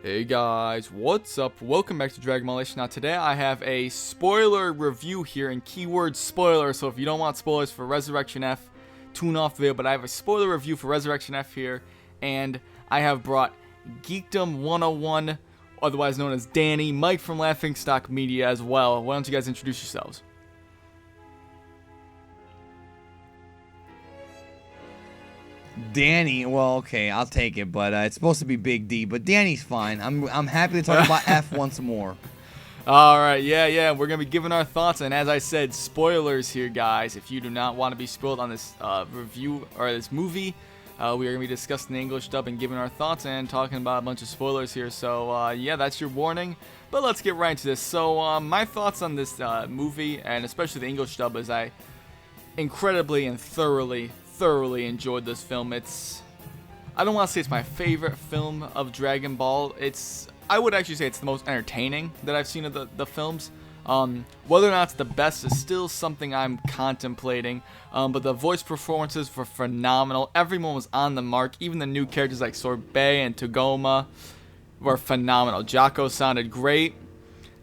Hey guys, what's up? Welcome back to Dragonball Z. Now today I have a spoiler review here, and keyword spoiler, so if you don't want spoilers for Resurrection F, tune off the video, but I have a spoiler review for Resurrection F here, and I have brought Geekdom 101, otherwise known as Danny, Mike from Laughingstock Media as well. Why don't you guys introduce yourselves? Danny, well, okay, I'll take it, but it's supposed to be Big D, but Danny's fine. I'm happy to talk about F once more. Alright, yeah, we're going to be giving our thoughts, and as I said, spoilers here, guys. If you do not want to be spoiled on this review, or this movie, we are going to be discussing the English dub and giving our thoughts and talking about a bunch of spoilers here, so yeah, that's your warning. But let's get right into this. So, my thoughts on this movie, and especially the English dub, is I incredibly and thoroughly enjoyed this film. I don't want to say it's my favorite film of Dragon Ball. I would actually say it's the most entertaining that I've seen of the films. Whether or not it's the best is still something I'm contemplating. But the voice performances were phenomenal. Everyone was on the mark. Even the new characters like Sorbet and Tagoma were phenomenal. Jocko sounded great.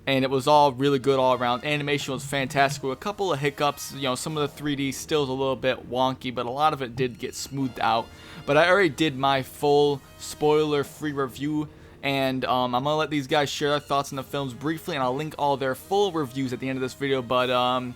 And it was all really good all around. Animation was fantastic with a couple of hiccups. You know, some of the 3D still is a little bit wonky, but a lot of it did get smoothed out. But I already did my full spoiler-free review, and I'm going to let these guys share their thoughts on the films briefly, and I'll link all their full reviews at the end of this video. But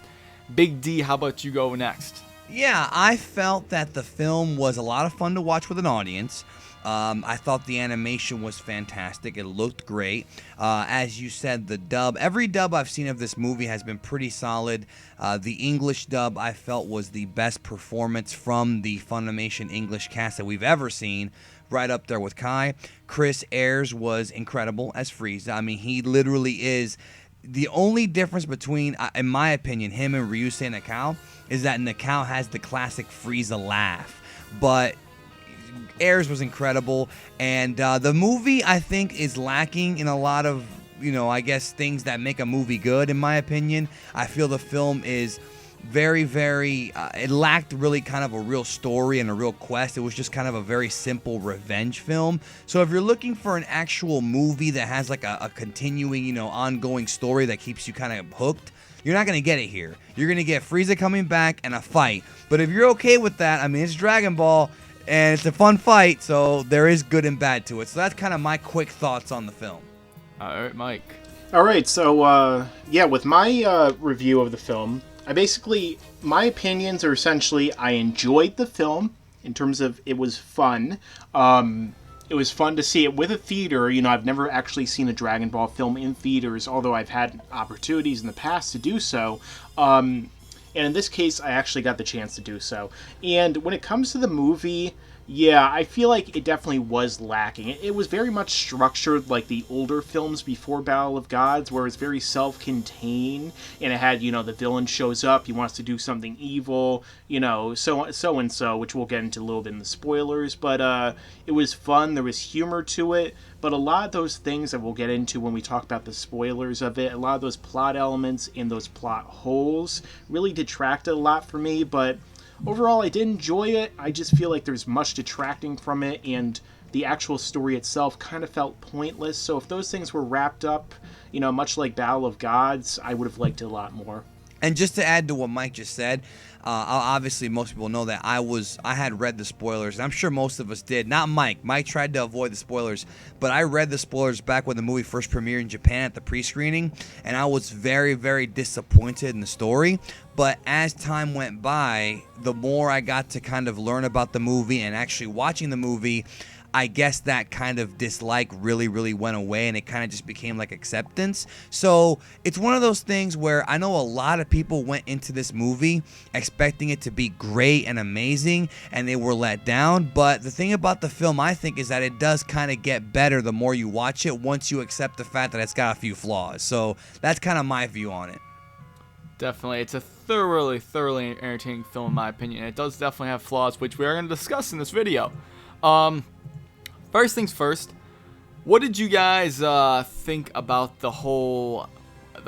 Big D, how about you go next? Yeah, I felt that the film was a lot of fun to watch with an audience. I thought the animation was fantastic. It looked great. As you said, the dub, every dub I've seen of this movie has been pretty solid. The English dub I felt was the best performance from the Funimation English cast that we've ever seen, right up there with Kai. Chris Ayres was incredible as Frieza. I mean, he literally is the only difference between, in my opinion, him and Ryusei Nakao is that Nakao has the classic Frieza laugh, but Ayres was incredible, and the movie, I think, is lacking in a lot of, I guess, things that make a movie good, in my opinion. I feel the film is very, it lacked really kind of a real story and a real quest. It was just kind of a very simple revenge film. So if you're looking for an actual movie that has like a continuing, ongoing story that keeps you kind of hooked, you're not going to get it here. You're going to get Frieza coming back and a fight. But if you're okay with that, I mean, it's Dragon Ball, and it's a fun fight, so there is good and bad to it. So that's kind of my quick thoughts on the film. All right, Mike. All right, so yeah, with my review of the film, my opinions are essentially I enjoyed the film in terms of it was fun. It was fun to see it with a theater. I've never actually seen a Dragon Ball film in theaters, although I've had opportunities in the past to do so. And in this case, I actually got the chance to do so. And when it comes to the movie, yeah, I feel like it definitely was lacking. It was very much structured like the older films before Battle of Gods, where it's very self-contained, and it had, the villain shows up, he wants to do something evil, so and so, which we'll get into a little bit in the spoilers, but it was fun, there was humor to it, but a lot of those things that we'll get into when we talk about the spoilers of it, a lot of those plot elements and those plot holes really detracted a lot for me, but overall, I did enjoy it. I just feel like there's much detracting from it, and the actual story itself kind of felt pointless. So if those things were wrapped up, much like Battle of Gods, I would have liked it a lot more. And just to add to what Mike just said, obviously most people know that I had read the spoilers, and I'm sure most of us did. Not Mike. Mike tried to avoid the spoilers, but I read the spoilers back when the movie first premiered in Japan at the pre-screening, and I was very, very disappointed in the story. But as time went by, the more I got to kind of learn about the movie and actually watching the movie, I guess that kind of dislike really, really went away, and it kind of just became like acceptance. So it's one of those things where I know a lot of people went into this movie expecting it to be great and amazing, and they were let down. But the thing about the film, I think, is that it does kind of get better the more you watch it, once you accept the fact that it's got a few flaws. So that's kind of my view on it. Definitely. It's a thoroughly entertaining film, in my opinion. It does definitely have flaws, which we are going to discuss in this video. First things first, what did you guys think about the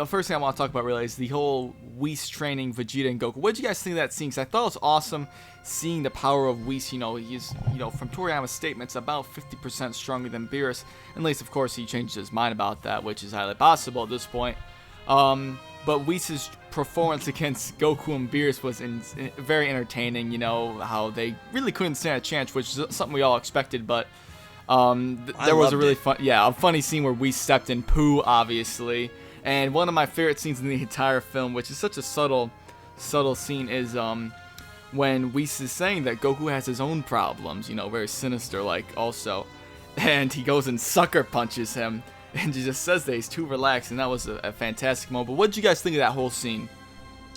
first thing I want to talk about really is the whole Whis training Vegeta and Goku. What did you guys think of that scene? Because I thought it was awesome seeing the power of Whis. You know, he's, you know, from Toriyama's statements, about 50% stronger than Beerus. Unless, of course, he changed his mind about that, which is highly possible at this point. But Whis' performance against Goku and Beerus was very entertaining. You know, how they really couldn't stand a chance, which is something we all expected. But there was a really funny scene where Whis stepped in poo, obviously. And one of my favorite scenes in the entire film, which is such a subtle scene, is when Whis is saying that Goku has his own problems, you know, very sinister like also. And he goes and sucker punches him. And he just says that he's too relaxed, and that was a fantastic moment. But what did you guys think of that whole scene?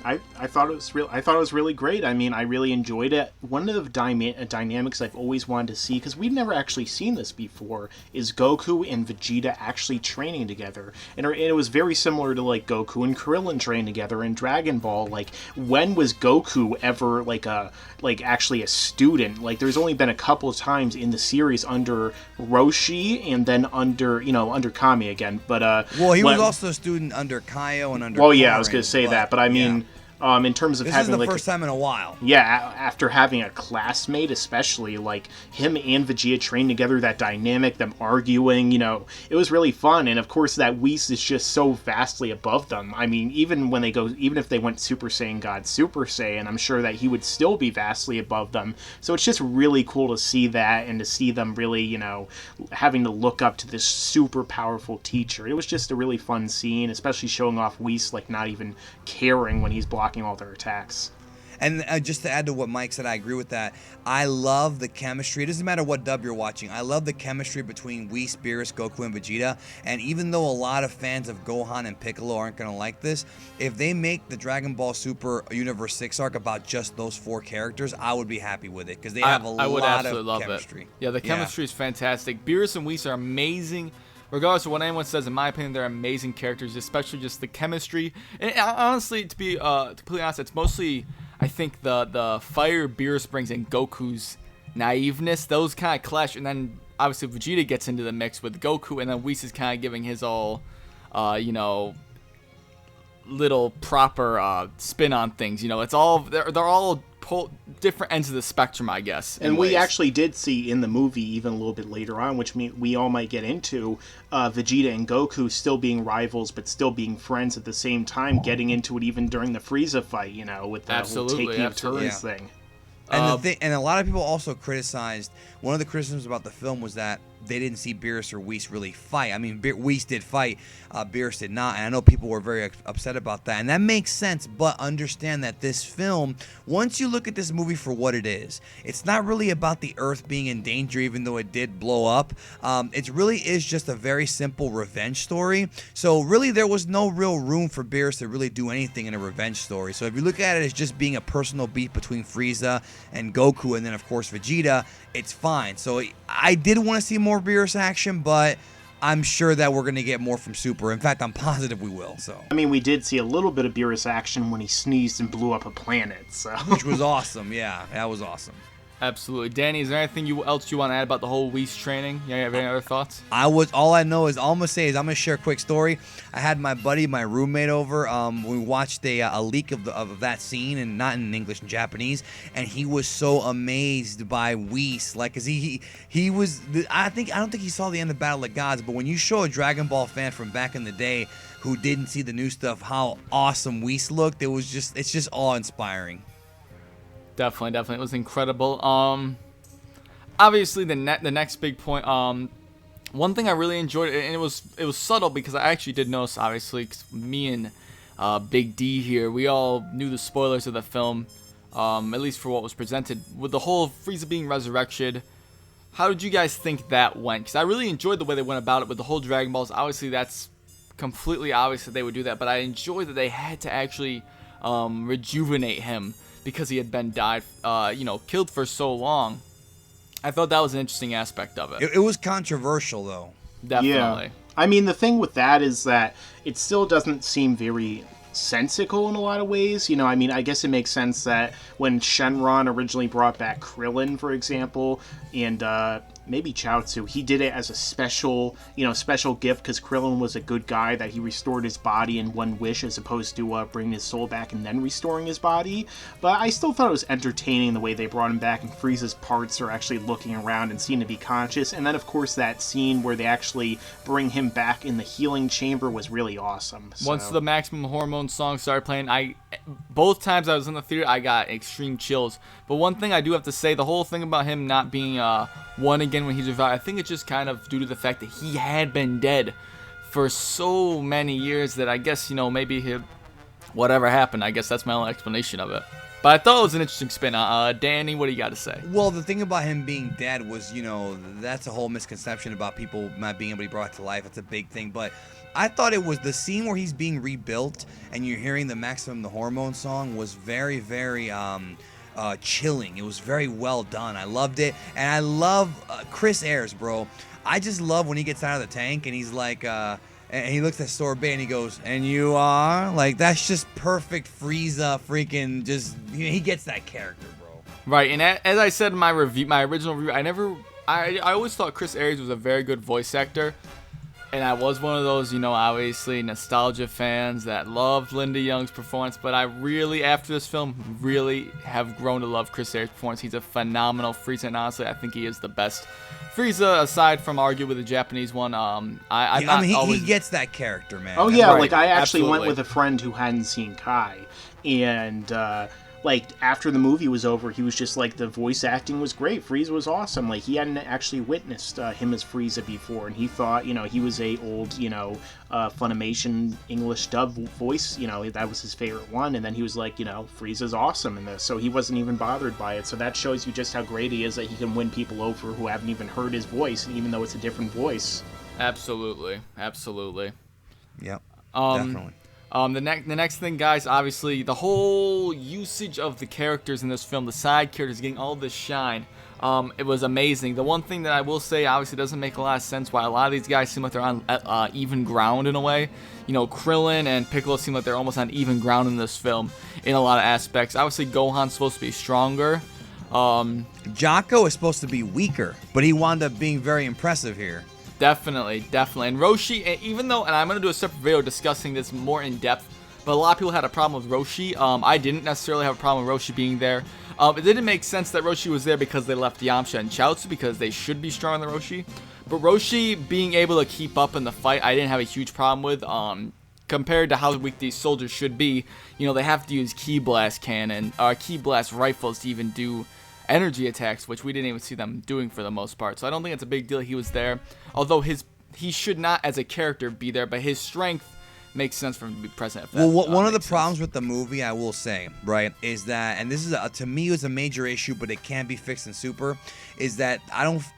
I thought it was really great. I mean, I really enjoyed it. One of the dynamics I've always wanted to see, because we've never actually seen this before, is Goku and Vegeta actually training together. And it was very similar to like Goku and Krillin train together in Dragon Ball. Like, when was Goku ever actually a student? Like, there's only been a couple of times in the series under Roshi and then under Kami again. But well, he was also a student under Kaio and under. Well, yeah, Korin, I was going to say that, but I mean. Yeah. In terms of this having is the first time in a while. Yeah, after having a classmate, especially, like him and Vegeta trained together, that dynamic, them arguing, you know, it was really fun. And of course, that Whis is just so vastly above them. I mean, even if they went Super Saiyan God Super Saiyan, I'm sure that he would still be vastly above them. So it's just really cool to see that and to see them really, you know, having to look up to this super powerful teacher. It was just a really fun scene, especially showing off Whis like not even caring when he's blocking all their attacks. And just to add to what Mike said, I agree with that. I love the chemistry. It doesn't matter what dub you're watching. I love the chemistry between Whis, Beerus, Goku, and Vegeta. And even though a lot of fans of Gohan and Piccolo aren't going to like this, if they make the Dragon Ball Super Universe 6 arc about just those 4 characters, I would be happy with it because they have a lot of chemistry. Yeah, the chemistry is fantastic. Beerus and Whis are amazing. Regardless of what anyone says, in my opinion, they're amazing characters, especially just the chemistry. And honestly, to be completely honest, it's mostly, I think, the fire Beerus brings and Goku's naiveness. Those kind of clash, and then obviously Vegeta gets into the mix with Goku, and then Whis is kind of giving his all, you know, little proper spin on things. You know, it's all they're all different ends of the spectrum, I guess. And we actually did see in the movie, even a little bit later on, which we all might get into, Vegeta and Goku still being rivals, but still being friends at the same time, getting into it even during the Frieza fight, you know, with the whole taking of turns thing. And and a lot of people also criticized, one of the criticisms about the film was that they didn't see Beerus or Whis really fight. I mean, Whis did fight, Beerus did not, and I know people were very upset about that, and that makes sense, but understand that this film, once you look at this movie for what it is, it's not really about the Earth being in danger, even though it did blow up. It really is just a very simple revenge story, so really there was no real room for Beerus to really do anything in a revenge story. So if you look at it as just being a personal beef between Frieza and Goku, and then of course Vegeta, it's fine. So I did want to see more Beerus action, but I'm sure that we're going to get more from Super. In fact, I'm positive we will. So I mean, we did see a little bit of Beerus action when he sneezed and blew up a planet. So which was awesome. Yeah, that was awesome. Absolutely. Danny, is there anything else you want to add about the whole Whis training? You have any other thoughts? All I'm going to say is I'm going to share a quick story. I had my buddy, my roommate over. We watched a leak of that scene, and not in English and Japanese, and he was so amazed by Whis. Like, cause he was, I don't think he saw the end of Battle of Gods, but when you show a Dragon Ball fan from back in the day who didn't see the new stuff, how awesome Whis looked, it's just awe-inspiring. Definitely, it was incredible. Obviously, the next big point. One thing I really enjoyed, and it was subtle because I actually did notice. Obviously, 'cause me and Big D here, we all knew the spoilers of the film, at least for what was presented with the whole Frieza being resurrected. How did you guys think that went? Because I really enjoyed the way they went about it with the whole Dragon Balls. Obviously, that's completely obvious that they would do that, but I enjoyed that they had to actually rejuvenate him, because he had been killed for so long. I thought that was an interesting aspect of it. It was controversial, though. Definitely. Yeah. I mean, the thing with that is that it still doesn't seem very sensical in a lot of ways. You know, I mean, I guess it makes sense that when Shenron originally brought back Krillin, for example, and maybe Chaozu, he did it as a special gift because Krillin was a good guy, that he restored his body in one wish as opposed to bringing his soul back and then restoring his body. But I still thought it was entertaining the way they brought him back, and Frieza's parts are actually looking around and seem to be conscious. And then, of course, that scene where they actually bring him back in the healing chamber was really awesome. So. Once the Maximum Hormone song started playing, both times I was in the theater, I got extreme chills. But one thing I do have to say, the whole thing about him not being one again when he's revived, I think it's just kind of due to the fact that he had been dead for so many years that I guess, maybe whatever happened, I guess that's my only explanation of it. But I thought it was an interesting spin. Danny, what do you got to say? Well, the thing about him being dead was, that's a whole misconception about people not being able to be brought to life. It's a big thing. But I thought it was the scene where he's being rebuilt and you're hearing the Maximum the Hormone song was very, very chilling. It was very well done. I loved it. And I love Chris Ayres, bro. I just love when he gets out of the tank and he's like... and he looks at Sorbet and he goes, "And you are?" Like, that's just perfect Frieza freaking just... he gets that character, bro. Right, and as I said in my original review, I always thought Chris Ayres was a very good voice actor. And I was one of those, obviously nostalgia fans that loved Linda Young's performance. But I really, after this film, really have grown to love Chris Ayres' performance. He's a phenomenal Frieza, and honestly, I think he is the best Frieza, aside from arguably the Japanese one. He gets that character, man. Oh yeah, right, like I actually absolutely. went with a friend who hadn't seen Kai, and like after the movie was over, he was just like, the voice acting was great. Frieza was awesome. Like, he hadn't actually witnessed him as Frieza before, and he thought, he was a old, Funimation English dub voice. That was his favorite one, and then he was like, Frieza's awesome in this, so he wasn't even bothered by it. So that shows you just how great he is, that he can win people over who haven't even heard his voice, even though it's a different voice. Absolutely. Yep, definitely. The next thing, guys, obviously the whole usage of the characters in this film, the side characters getting all this shine, it was amazing. The one thing that I will say, obviously, doesn't make a lot of sense why a lot of these guys seem like they're on even ground in a way. Krillin and Piccolo seem like they're almost on even ground in this film in a lot of aspects. Obviously, Gohan's supposed to be stronger. Jocko is supposed to be weaker, but he wound up being very impressive here. Definitely. And Roshi, even though, and I'm going to do a separate video discussing this more in depth, but a lot of people had a problem with Roshi. I didn't necessarily have a problem with Roshi being there. It didn't make sense that Roshi was there because they left Yamcha and Chaozu, because they should be stronger than Roshi. But Roshi being able to keep up in the fight, I didn't have a huge problem with. Compared to how weak these soldiers should be, they have to use Ki Blast cannon, Ki Blast rifles to even do energy attacks, which we didn't even see them doing for the most part. So I don't think it's a big deal he was there. Although he should not as a character be there, but his strength makes sense for him to be present. One of the problems with the movie, I will say, right, is that, and this is to me was a major issue, but it can be fixed in Super, is that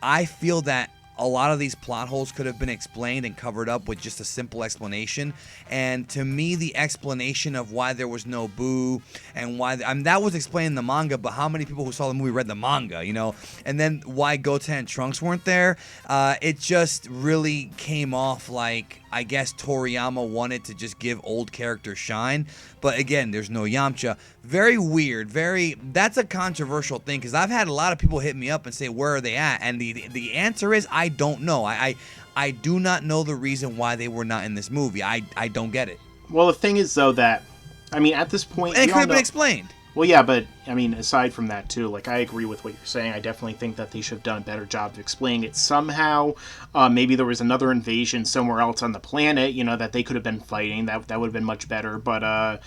I feel that a lot of these plot holes could have been explained and covered up with just a simple explanation. And to me, the explanation of why there was no Boo and why... that was explained in the manga, but how many people who saw the movie read the manga, And then why Goten and Trunks weren't there, it just really came off like, I guess Toriyama wanted to just give old characters shine. But again, there's no Yamcha. Very weird. That's a controversial thing, because I've had a lot of people hit me up and say, where are they at? And the answer is, I don't know. I do not know the reason why they were not in this movie. I don't get it. Well, the thing is, though, that, at this point... And it could have been explained. Well, yeah, but, aside from that, too, I agree with what you're saying. I definitely think that they should have done a better job of explaining it somehow. Maybe there was another invasion somewhere else on the planet, that they could have been fighting. That would have been much better. But,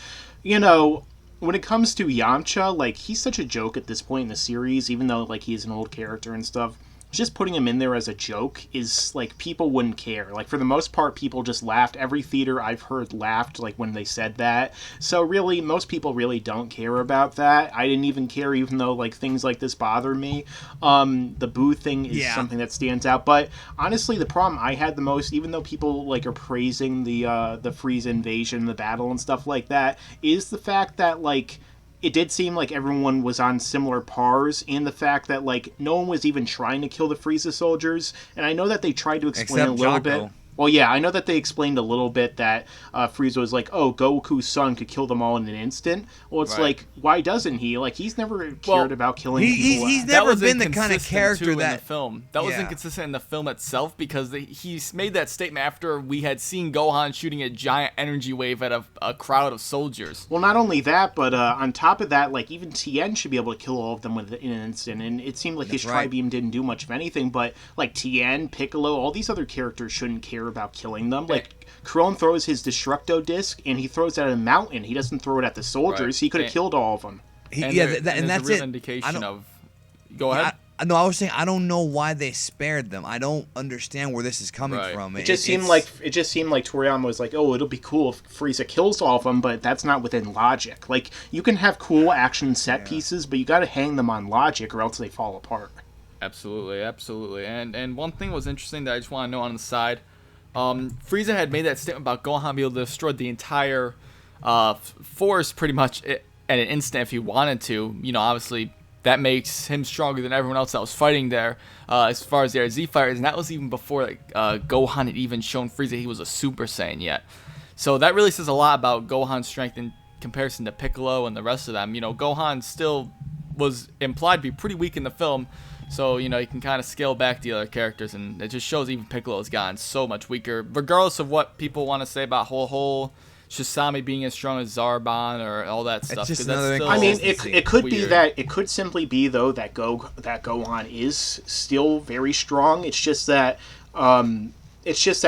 when it comes to Yamcha, he's such a joke at this point in the series, even though, he's an old character and stuff. Just putting him in there as a joke is, people wouldn't care. For the most part, people just laughed. Every theater I've heard laughed, when they said that. So, really, most people really don't care about that. I didn't even care, even though, things like this bother me. The Boo thing is something that stands out. But, honestly, the problem I had the most, even though people, are praising the Frieza invasion, the battle and stuff like that, is the fact that, it did seem like everyone was on similar pars, and the fact that, no one was even trying to kill the Frieza soldiers. And I know that they tried to explain Except a little Jocko. bit. Well, yeah, I know that they explained a little bit that Frieza was like, oh, Goku's son could kill them all in an instant. Well, it's like, why doesn't he? Like, he's never cared about killing people. He's never been the kind of character in that... the film. That was inconsistent in the film itself because he's made that statement after we had seen Gohan shooting a giant energy wave at a crowd of soldiers. Well, not only that, but on top of that, like, even Tien should be able to kill all of them in an instant. And it seemed like his Tri-Beam didn't do much of anything, but, like, Tien, Piccolo, all these other characters shouldn't care about killing them. Like, Krillin throws his Destructo Disc, and he throws it at a mountain. He doesn't throw it at the soldiers. He could have killed all of them. And that's a real indication of... Go ahead. I was saying I don't know why they spared them. I don't understand where this is coming from. It just seemed like Toriyama was like, oh, it'll be cool if Frieza kills all of them, but that's not within logic. Like, you can have cool action set pieces, but you got to hang them on logic, or else they fall apart. Absolutely. And one thing was interesting that I just want to note on the side. Frieza had made that statement about Gohan being able to destroy the entire force pretty much at an instant if he wanted to. You know, obviously that makes him stronger than everyone else that was fighting there as far as their Z fighters, and that was even before Gohan had even shown Frieza he was a Super Saiyan yet. So that really says a lot about Gohan's strength in comparison to Piccolo and the rest of them. You know, Gohan still was implied to be pretty weak in the film, so, you know, you can kind of scale back the other characters, and it just shows even Piccolo has gotten so much weaker, regardless of what people want to say about whole Shisame being as strong as Zarbon or all that stuff. Just another I mean, it could be that it could simply be though that Gohan is still very strong. It's just that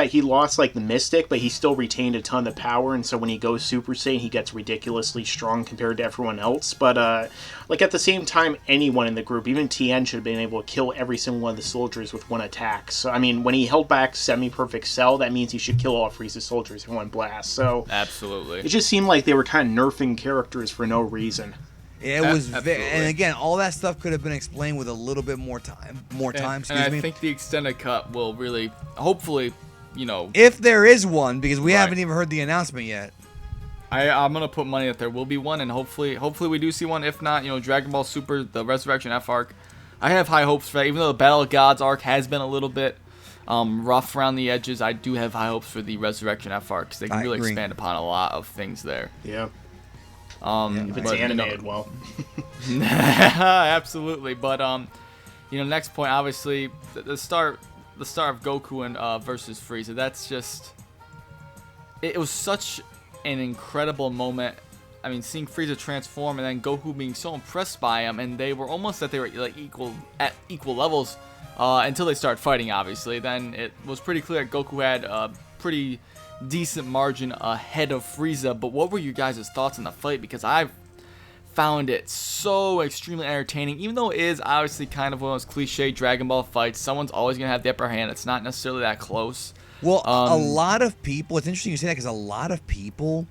he lost like the Mystic, but he still retained a ton of power, and so when he goes Super Saiyan, he gets ridiculously strong compared to everyone else. But like at the same time, anyone in the group, even Tien, should have been able to kill every single one of the soldiers with one attack. So I mean, when he held back Semi-Perfect Cell, that means he should kill all Frieza's soldiers in one blast. So absolutely, it just seemed like they were kind of nerfing characters for no reason. It was, and again, all that stuff could have been explained with a little bit more time. I think the extended cut will really, hopefully, you know, if there is one, because we haven't even heard the announcement yet. I'm gonna put money that there will be one, and hopefully we do see one. If not, you know, Dragon Ball Super, the Resurrection F arc, I have high hopes for that. Even though the Battle of Gods arc has been a little bit rough around the edges, I do have high hopes for the Resurrection F arc because they can really expand upon a lot of things there. Yeah. If it's animated well. Absolutely. But you know, next point, obviously the start of Goku and versus Frieza. That's just, it was such an incredible moment. I mean, seeing Frieza transform and then Goku being so impressed by him, and they were almost that they were like equal levels until they started fighting. Obviously, then it was pretty clear that Goku had a pretty decent margin ahead of Frieza. But what were you guys' thoughts on the fight? Because I've found it so extremely entertaining, even though it is obviously kind of one of those cliche Dragon Ball fights. Someone's always gonna have the upper hand. It's not necessarily that close. Well, a lot of people, it's interesting you say that because a lot of people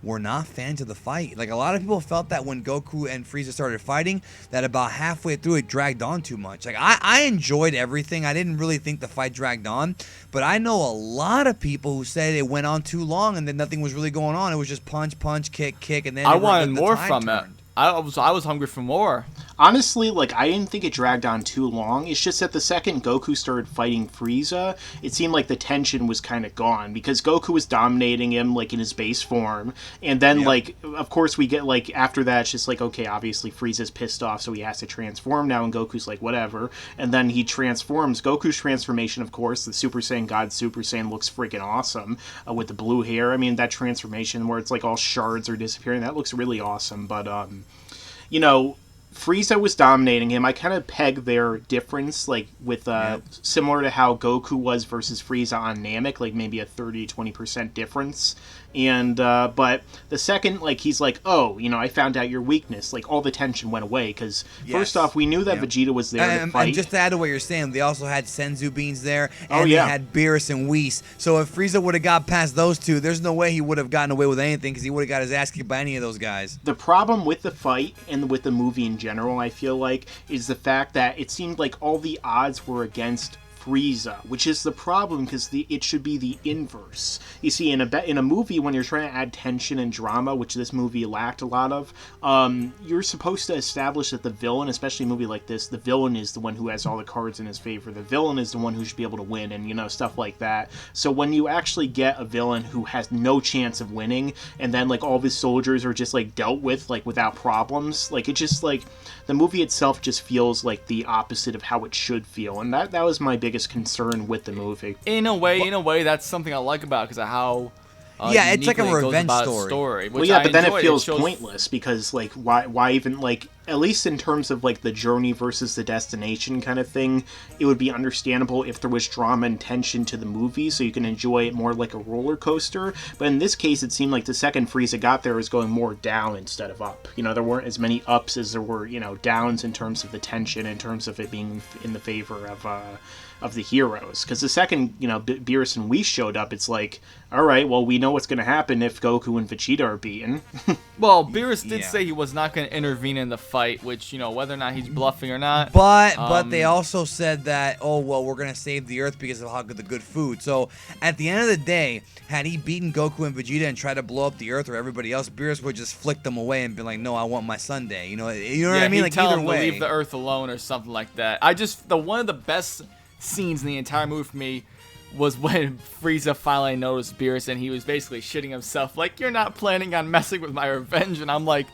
were not fans of the fight. Like, a lot of people felt that when Goku and Frieza started fighting, that about halfway through it dragged on too much. Like, I enjoyed everything. I didn't really think the fight dragged on, but I know a lot of people who said it went on too long and that nothing was really going on. It was just punch, kick, and then I wanted more from it. I was hungry for more. Honestly, like, I didn't think it dragged on too long. It's just that the second Goku started fighting Frieza, it seemed like the tension was kind of gone, because Goku was dominating him, like, in his base form, and then, like, of course we get, like, after that, it's just like, okay, obviously Frieza's pissed off, so he has to transform now, and Goku's like, whatever, and then he transforms. Goku's transformation, of course, the Super Saiyan God Super Saiyan, looks freaking awesome, with the blue hair. I mean, that transformation where it's like all shards are disappearing, that looks really awesome, but, you know, Frieza was dominating him. I kind of pegged their difference, like, with, similar to how Goku was versus Frieza on Namek, like, maybe a 30-20% difference. And, but the second, like, he's like, oh, you know, I found out your weakness. Like, all the tension went away, because first off, we knew that Vegeta was there to fight. And just to add to what you're saying, they also had Senzu Beans there, and they had Beerus and Whis. So if Frieza would have got past those two, there's no way he would have gotten away with anything, because he would have got his ass kicked by any of those guys. The problem with the fight, and with the movie in general, I feel like, is the fact that it seemed like all the odds were against Frieza, which is the problem because it should be the inverse. You see, in a movie, when you're trying to add tension and drama, which this movie lacked a lot of, you're supposed to establish that the villain, especially a movie like this, the villain is the one who has all the cards in his favor. The villain is the one who should be able to win, and stuff like that. So when you actually get a villain who has no chance of winning, and then like all of his soldiers are just like dealt with like without problems, like it just like the movie itself just feels like the opposite of how it should feel, and that was my biggest concern with the movie. In a way, that's something I like about it because of how. It's like a revenge story. Well, yeah, but then it feels pointless because, like, why even, like, at least in terms of, like, the journey versus the destination kind of thing, it would be understandable if there was drama and tension to the movie so you can enjoy it more like a roller coaster. But in this case, it seemed like the second Frieza got there was going more down instead of up. There weren't as many ups as there were, downs in terms of the tension, in terms of it being in the favor of the heroes. Because the second, Beerus and Whis showed up, it's like, all right, well, we know what's going to happen if Goku and Vegeta are beaten. Well, Beerus did say he was not going to intervene in the fight, which, whether or not he's bluffing or not. But they also said that, we're going to save the Earth because of how good the good food. So, at the end of the day, had he beaten Goku and Vegeta and tried to blow up the Earth or everybody else, Beerus would just flick them away and be like, no, I want my sundae. You know what I mean? Like, tell either him way. to leave the Earth alone or something like that. One of the best scenes in the entire movie for me was when Frieza finally noticed Beerus and he was basically shitting himself like, you're not planning on messing with my revenge. And I'm like,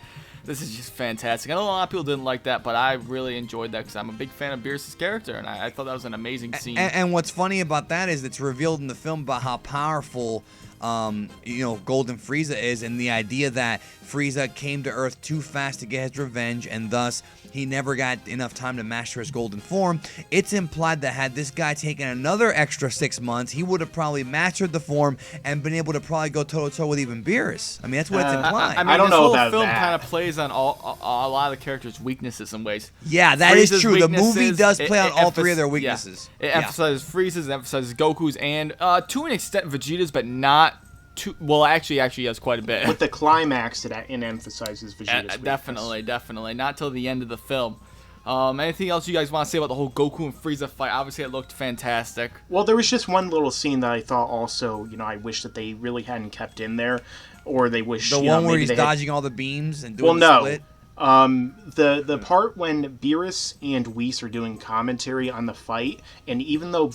this is just fantastic. I know a lot of people didn't like that, but I really enjoyed that because I'm a big fan of Beerus' character, and I thought that was an amazing scene. And what's funny about that is it's revealed in the film about how powerful Golden Frieza is, and the idea that Frieza came to Earth too fast to get his revenge, and thus he never got enough time to master his golden form. It's implied that had this guy taken another extra 6 months, he would have probably mastered the form and been able to probably go toe-to-toe with even Beerus. I mean, that's what it's implied. I don't know about that. This whole film kind of plays on a lot of the characters' weaknesses in ways. Yeah, that Frieza's is true. The movie does play on all three of their weaknesses. Yeah. It emphasizes Frieza's, it emphasizes Goku's, and to an extent Vegeta's, but not too, well, actually has quite a bit. With the climax, it emphasizes Vegeta's weakness. Definitely. Not till the end of the film. Anything else you guys want to say about the whole Goku and Frieza fight? Obviously, it looked fantastic. Well, there was just one little scene that I thought also, I wish that they really hadn't kept in there, or they wish the one where he's dodging all the beams and doing the split. The part when Beerus and Whis are doing commentary on the fight, and even though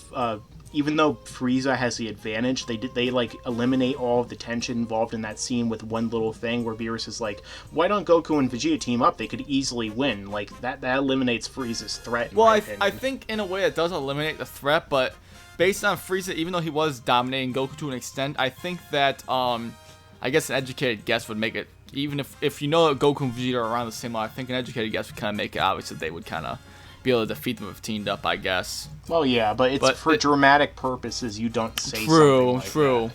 Frieza has the advantage, they like eliminate all of the tension involved in that scene with one little thing where Beerus is like, why don't Goku and Vegeta team up? They could easily win. Like that eliminates Frieza's threat. Well, I think in a way it does eliminate the threat, but based on Frieza, even though he was dominating Goku to an extent, I think that I guess an educated guess would make it, even if you know that Goku and Vegeta are around the same level, I think an educated guess would kind of make it obvious that they would kind of be able to defeat them if teamed up, I guess. Well, yeah, but for dramatic purposes, you don't say something like that.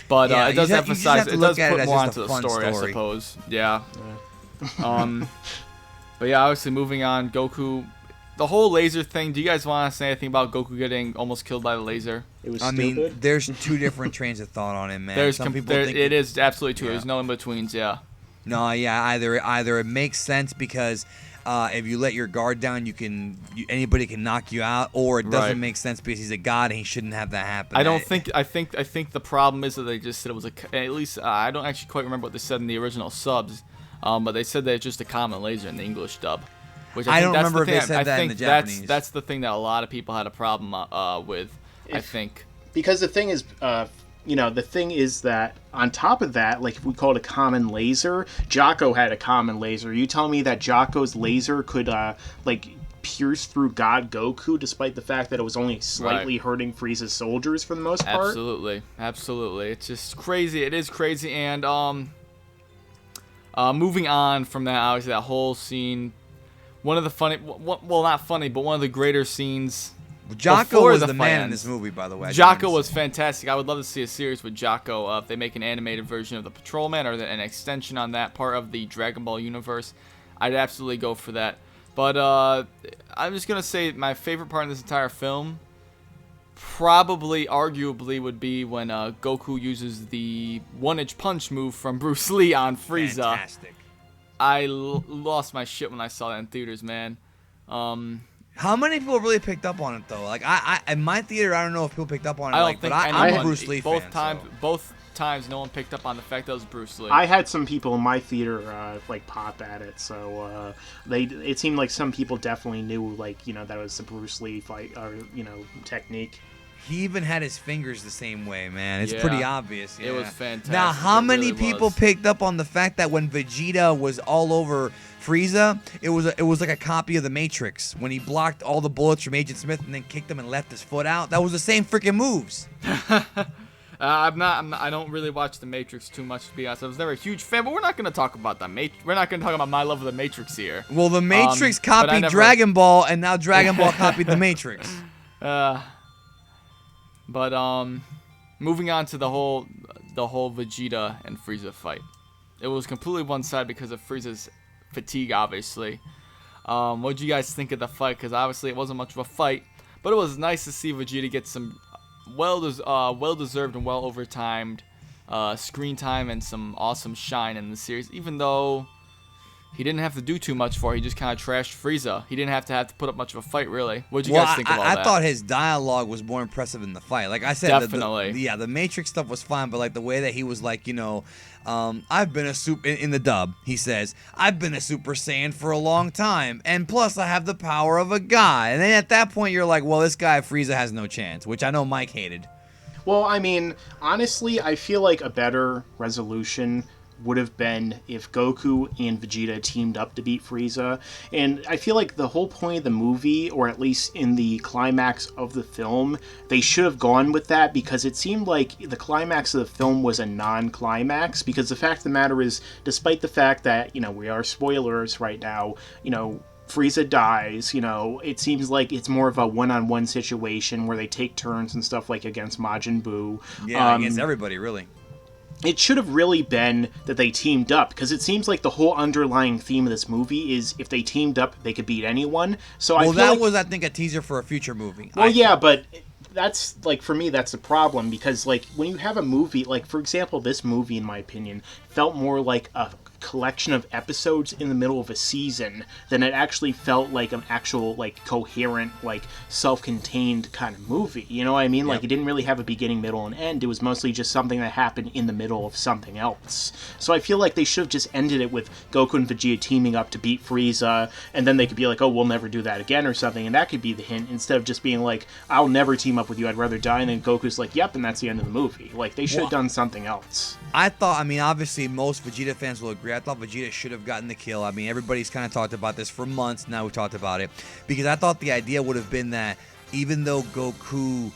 But it does emphasize, it does put more onto the story, I suppose. Yeah. But yeah, obviously moving on, Goku, the whole laser thing. Do you guys want to say anything about Goku getting almost killed by the laser? It was stupid. I mean, there's two different trains of thought on it, man. Some people think it is absolutely true. Yeah. There's no in betweens. Yeah. No, yeah. Either it makes sense because if you let your guard down, anybody can knock you out, or it doesn't make sense because he's a god and he shouldn't have that happen. I think the problem is that they just said it was at least I don't actually quite remember what they said in the original subs, but they said that it's just a common laser in the English dub. Which I don't remember if they said that in the Japanese. That's the thing that a lot of people had a problem with. I think because the thing is, the thing is that on top of that, like if we call it a common laser, Jocko had a common laser. You tell me that Jocko's laser could pierce through God Goku, despite the fact that it was only slightly hurting Frieza's soldiers for the most part? Absolutely. It's just crazy. It is crazy. And moving on from that, obviously that whole scene. One of the funny, well, not funny, but one of the greater scenes. Jocko was the man in this movie, by the way. Jocko was fantastic. I would love to see a series with Jocko. If they make an animated version of the Patrolman or an extension on that part of the Dragon Ball universe, I'd absolutely go for that. But I'm just going to say my favorite part of this entire film arguably would be when Goku uses the one-inch punch move from Bruce Lee on Frieza. Fantastic. I lost my shit when I saw that in theaters, man. How many people really picked up on it though? Like I in my theater, I don't know if people picked up on it. I don't think I'm anyone, a Bruce Lee both fan. times, So. both times, no one picked up on the fact that it was Bruce Lee. I had some people in my theater like pop at it, so it seemed like some people definitely knew like that it was the Bruce Lee fight or technique. He even had his fingers the same way, man. It's Yeah. pretty obvious. Yeah. It was fantastic. Now, how It many really people was. picked up on the fact that when Vegeta was all over Frieza, it was like a copy of the Matrix when he blocked all the bullets from Agent Smith and then kicked him and left his foot out? That was the same freaking moves. I don't really watch The Matrix too much, to be honest. I was never a huge fan, but we're not going to talk about We're not going to talk about my love of The Matrix here. Well, the Matrix but I copied never- Dragon Ball, and now Dragon Ball copied the Matrix. But moving on to the whole Vegeta and Frieza fight. It was completely one-sided because of Frieza's fatigue, obviously. What did you guys think of the fight? Because obviously it wasn't much of a fight, but it was nice to see Vegeta get some well-deserved and well-overtimed screen time and some awesome shine in the series, even though he didn't have to do too much for it. He just kind of trashed Frieza. He didn't have to put up much of a fight, really. What did you guys think of all that? I thought his dialogue was more impressive than the fight. Like I said, Definitely. The Matrix stuff was fine, but like the way that he was like, I've been a super in the dub. He says, "I've been a Super Saiyan for a long time, and plus I have the power of a god." And then at that point, you're like, "Well, this guy Frieza has no chance," which I know Mike hated. Well, I mean, honestly, I feel like a better resolution would have been if Goku and Vegeta teamed up to beat Frieza. And I feel like the whole point of the movie, or at least in the climax of the film, they should have gone with that, because it seemed like the climax of the film was a non-climax, because the fact of the matter is, despite the fact that, we are spoilers right now, Frieza dies, it seems like it's more of a one-on-one situation where they take turns and stuff, like against Majin Buu. Yeah, against everybody, really. It should have really been that they teamed up, because it seems like the whole underlying theme of this movie is if they teamed up, they could beat anyone. So I was, I think, a teaser for a future movie. Well, yeah, but that's, like, for me, that's the problem, because, like, when you have a movie, like, for example, this movie, in my opinion, felt more like a collection of episodes in the middle of a season than it actually felt like an actual, like, coherent, like, self-contained kind of movie. You know what I mean? Like, it didn't really have a beginning, middle, and end. It was mostly just something that happened in the middle of something else. So I feel like they should have just ended it with Goku and Vegeta teaming up to beat Frieza, and then they could be like, oh, we'll never do that again or something, and that could be the hint, instead of just being like, I'll never team up with you, I'd rather die, and then Goku's like, yep, and that's the end of the movie. Like, they should have done something else. I thought, obviously most Vegeta fans will agree. I thought Vegeta should have gotten the kill. Everybody's kind of talked about this for months now. We talked about it because I thought the idea would have been that even though Goku,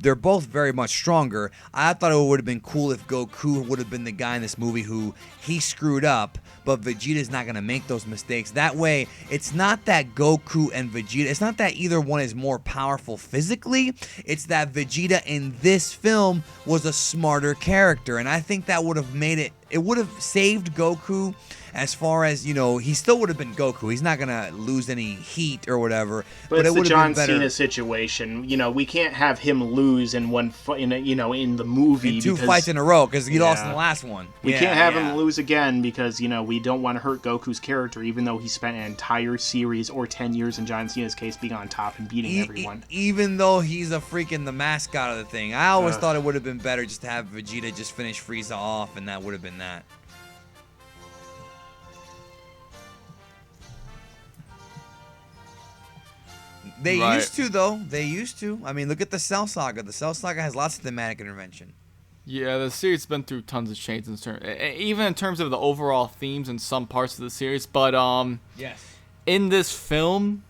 they're both very much stronger. I thought it would have been cool if Goku would have been the guy in this movie who he screwed up, but Vegeta's not going to make those mistakes. That way, it's not that Goku and Vegeta, it's not that either one is more powerful physically. It's that Vegeta in this film was a smarter character, and I think that would have made it would have saved Goku as far as, he still would have been Goku. He's not going to lose any heat or whatever. But it's it the would have John been better. Cena situation. We can't have him lose in one in the movie. In two because fights in a row because he lost in the last one. We can't have him lose again because, we don't want to hurt Goku's character, even though he spent an entire series, or 10 years in John Cena's case, being on top and beating everyone. Even though he's the mascot of the thing. I always thought it would have been better just to have Vegeta just finish Frieza off, and that would have been that. They used to, though. They used to. Look at the Cell Saga. The Cell Saga has lots of thematic intervention. Yeah, the series has been through tons of changes, even in terms of the overall themes in some parts of the series. But yes, in this film,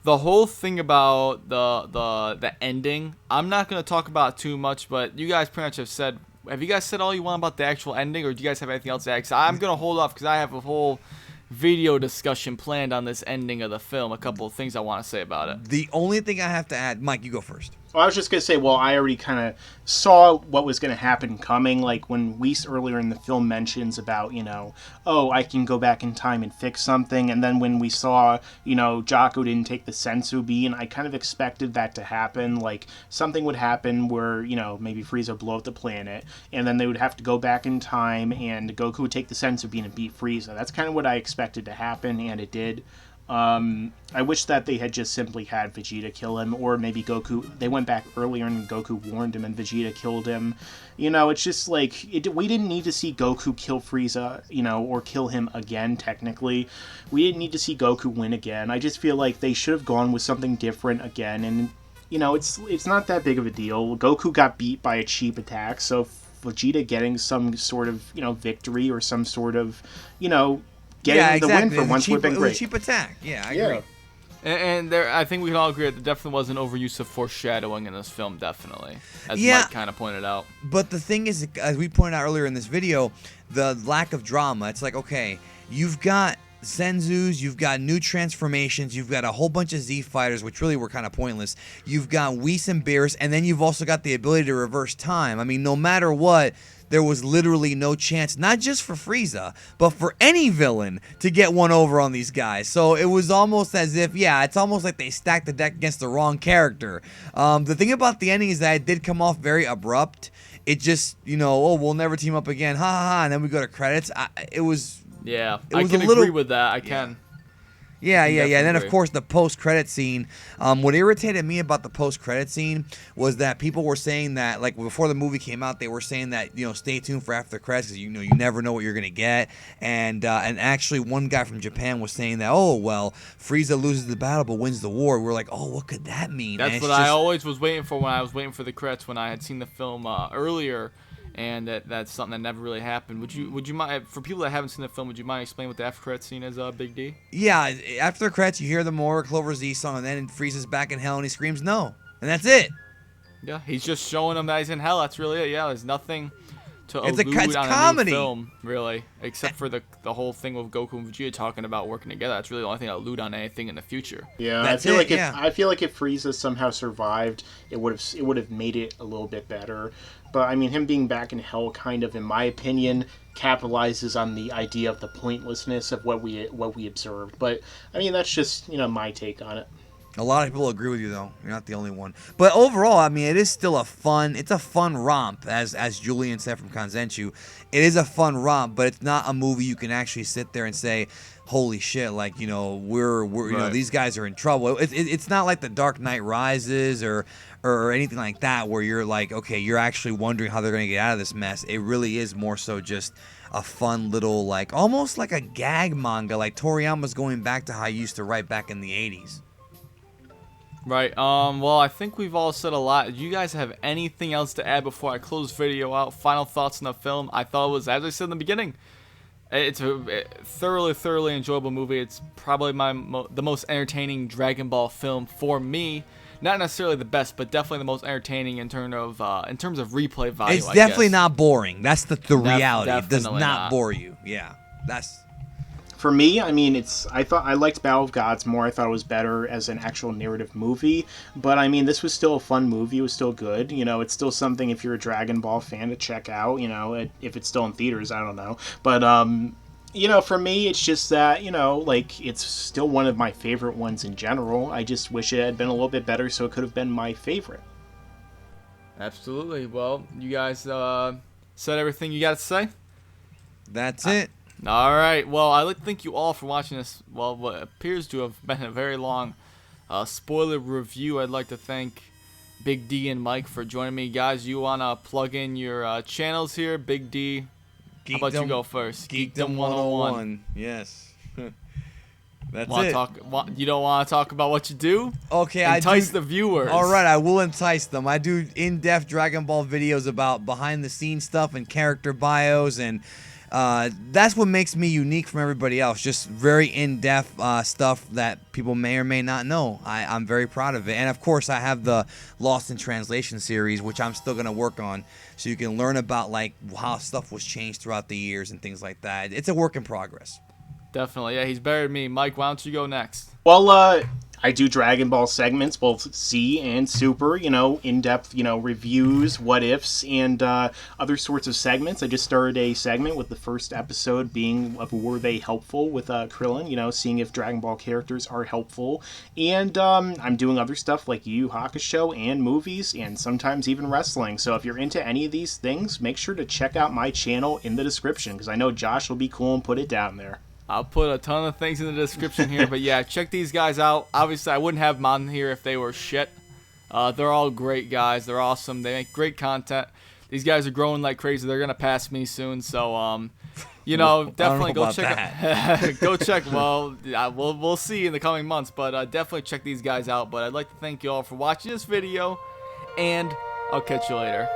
the whole thing about the ending, I'm not gonna talk about too much. But you guys pretty much have said. Have you guys said all you want about the actual ending, or do you guys have anything else to add? 'Cause I'm gonna hold off because I have a whole video discussion planned on this ending of the film. A couple of things I want to say about it. The only thing I have to add, Mike, you go first. Well, I was just going to say, I already kind of saw what was going to happen coming. Like, when Whis earlier in the film mentions about, I can go back in time and fix something. And then when we saw, Jaco didn't take the Sensu Bean, I kind of expected that to happen. Like, something would happen where, maybe Frieza would blow up the planet. And then they would have to go back in time and Goku would take the Sensu Bean and beat Frieza. That's kind of what I expected to happen, and it did. I wish that they had just simply had Vegeta kill him, or maybe Goku. They went back earlier and Goku warned him and Vegeta killed him. You know, it's just like, we didn't need to see Goku kill Frieza, you know, or kill him again, technically. We didn't need to see Goku win again. I just feel like they should have gone with something different again, and, you know, it's not that big of a deal. Goku got beat by a cheap attack, so Vegeta getting some sort of, you know, victory or some sort of, you know, getting the win for once would have been great. It was a cheap attack. Yeah, I agree. And there, I think we can all agree that there definitely was an overuse of foreshadowing in this film, definitely, as Mike kind of pointed out. But the thing is, as we pointed out earlier in this video, the lack of drama. It's like, okay, you've got Senzus, you've got new transformations, you've got a whole bunch of Z fighters, which really were kind of pointless. You've got Whis and Beerus, and then you've also got the ability to reverse time. I mean, no matter what, there was literally no chance, not just for Frieza, but for any villain to get one over on these guys. So it was almost as if, it's almost like they stacked the deck against the wrong character. The thing about the ending is that it did come off very abrupt. It just, you know, oh, we'll never team up again, ha ha ha, and then we go to credits. It was I can agree with that. I can. Yeah. And then, of course, the post-credit scene. What irritated me about the post-credit scene was that people were saying that, like, before the movie came out, they were saying that, you know, stay tuned for after the credits because, you know, you never know what you're going to get. And actually, one guy from Japan was saying that, oh, well, Frieza loses the battle but wins the war. We were like, oh, what could that mean? That's what I always was waiting for when I was waiting for the credits when I had seen the film earlier. And that's something that never really happened. Would you mind, for people that haven't seen the film, would you mind explaining what the after credits scene is, Big D? Yeah, after the credits, you hear the more Clover Z song, and then Frieza's back in hell, and he screams no, and that's it. Yeah, he's just showing them that he's in hell. That's really it. Yeah, there's nothing to allude it's on comedy. A new film, really, except for the whole thing with Goku and Vegeta talking about working together. That's really the only thing that allude on anything in the future. Yeah, that's I feel like if Frieza somehow survived, it would have made it a little bit better. But I mean, him being back in hell, kind of, in my opinion, capitalizes on the idea of the pointlessness of what we observed. But I mean, that's just, you know, my take on it. A lot of people agree with you, though. You're not the only one. But overall, I mean, it is still a fun romp, as Julian said from Kanzenchu. It is a fun romp, but it's not a movie you can actually sit there and say, holy shit, like, you know, we're you know, these guys are in trouble. It's not like The Dark Knight Rises or anything like that, where you're like, okay, you're actually wondering how they're going to get out of this mess. It really is more so just a fun little, like, almost like a gag manga, like Toriyama's going back to how he used to write back in the 80s. Right. Well, I think we've all said a lot. Do you guys have anything else to add before I close this video out? Final thoughts on the film? I thought it was, as I said in the beginning, it's a thoroughly enjoyable movie. It's probably the most entertaining Dragon Ball film for me. Not necessarily the best, but definitely the most entertaining in terms of replay value. It's definitely not boring. That's the reality. It does Definitely not bore you. Yeah, that's. For me, I mean, I liked Battle of Gods more. I thought it was better as an actual narrative movie. But I mean, this was still a fun movie. It was still good. You know, it's still something if you're a Dragon Ball fan to check out. You know, if it's still in theaters, I don't know. But you know, for me, it's just that, you know, like, it's still one of my favorite ones in general. I just wish it had been a little bit better, so it could have been my favorite. Absolutely. Well, you guys said everything you got to say. That's it. All right. Well, I'd like to thank you all for watching this. Well, what appears to have been a very long spoiler review. I'd like to thank Big D and Mike for joining me. Guys, you want to plug in your channels here? Big D, how about you go first? Geekdom 101. Yes. That's You don't want to talk about what you do? Okay, entice the viewers. All right, I will entice them. I do in-depth Dragon Ball videos about behind-the-scenes stuff and character bios, and that's what makes me unique from everybody else. Just very in-depth stuff that people may or may not know. I'm very proud of it. And, of course, I have the Lost in Translation series, which I'm still going to work on, so you can learn about, like, how stuff was changed throughout the years and things like that. It's a work in progress. Definitely. Yeah, he's better than me. Mike, why don't you go next? Well, I do Dragon Ball segments, both Z and Super, you know, in-depth, you know, reviews, what-ifs, and other sorts of segments. I just started a segment with the first episode being of Were They Helpful with Krillin, you know, seeing if Dragon Ball characters are helpful. And I'm doing other stuff like Yu Yu Hakusho and movies, and sometimes even wrestling. So if you're into any of these things, make sure to check out my channel in the description, because I know Josh will be cool and put it down there. I'll put a ton of things in the description here, but yeah, check these guys out. Obviously, I wouldn't have them on here if they were shit. They're all great guys. They're awesome. They make great content. These guys are growing like crazy. They're gonna pass me soon, so you know, definitely go check. Go check. Well, we'll see in the coming months, but definitely check these guys out. But I'd like to thank you all for watching this video, and I'll catch you later.